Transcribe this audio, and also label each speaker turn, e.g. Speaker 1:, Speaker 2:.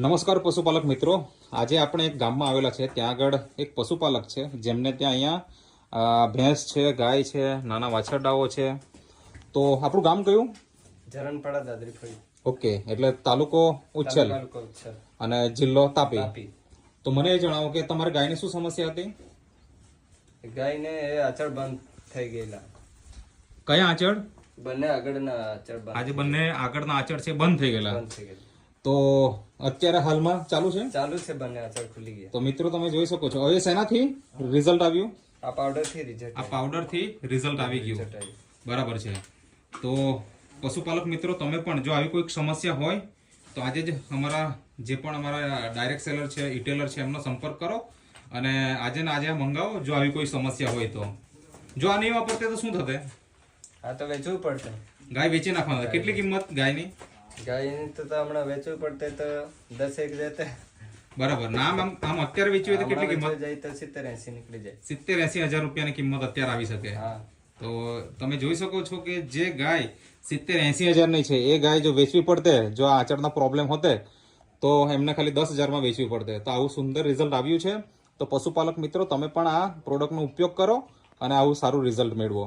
Speaker 1: નમસ્કાર પશુપાલક મિત્રો, આજે આપણે એક ગામમાં આવેલા છે. ત્યાં આગળ એક પશુપાલક છે જેમને ત્યાં અહીંયા ભેંસ છે, ગાય છે, નાના વાછરડાઓ છે. તો આપણું ગામ કયું?
Speaker 2: જરણપાડા દાદરી.
Speaker 1: ઓકે, એટલે તાલુકો ઉચ્છલ અને જિલ્લો તાપી. તો મને એ જણાવો કે તમારી ગાયની શું સમસ્યા હતી?
Speaker 2: ગાયને આચળ બંધ થઈ ગયેલા.
Speaker 1: કયા આચળ?
Speaker 2: બંને આગળના આચળ બંધ.
Speaker 1: આજે બંને આગળના આચળ છે બંધ થઈ ગયેલા.
Speaker 2: બંધ થઈ ગયેલા.
Speaker 1: તો અત્યારે હાલમાં ચાલુ છે?
Speaker 2: ચાલુ છે, બંને આચળ ખુલી ગયા.
Speaker 1: તો મિત્રો તમે જોઈ શકો છો. હવે શેનાથી રિઝલ્ટ આવ્યું?
Speaker 2: આ પાવડર થી રિઝલ્ટ.
Speaker 1: આ પાવડર થી રિઝલ્ટ આવી ગયું. બરાબર છે. તો પશુપાલક મિત્રો, તમે પણ જો આવી કોઈ સમસ્યા હોય તો આજે જ અમારા જે પણ અમારા ડાયરેક્ટ સેલર છે, ઇટેલર છે, એમનો સંપર્ક કરો અને આજે ને આજે મંગાવો જો આવી કોઈ સમસ્યા હોય તો. જો આ નહીં વાપરતે તો શું થશે?
Speaker 2: આ તો વેચવું પડશે.
Speaker 1: ગાય વેચી નાખવાનું. કેટલી કિંમત ગાયની?
Speaker 2: ગાયની તો હમણાં વેચવું પડતે તો 10-1 જતે.
Speaker 1: બરાબર. નામ આમ અત્યારે વેચવી હોય તો કેટલી કિંમત
Speaker 2: જાય? તો 70-80 નીકળી જાય.
Speaker 1: 70-80 હજાર રૂપિયાની કિંમત અત્યારે આવી શકે. તો તમે જોઈ શકો છો કે જે ગાય 70-80 હજારની છે એ ગાય જો વેચવી પડતે, જો આ આચળના પ્રોબ્લેમ હોતે તો એમને ખાલી 10,000માં વેચવી પડતે. તો આવું સુંદર રિઝલ્ટ આવ્યું છે. તો પશુપાલક મિત્રો, તમે પણ આ પ્રોડક્ટનો ઉપયોગ કરો અને આવું સારું રિઝલ્ટ મેળવો.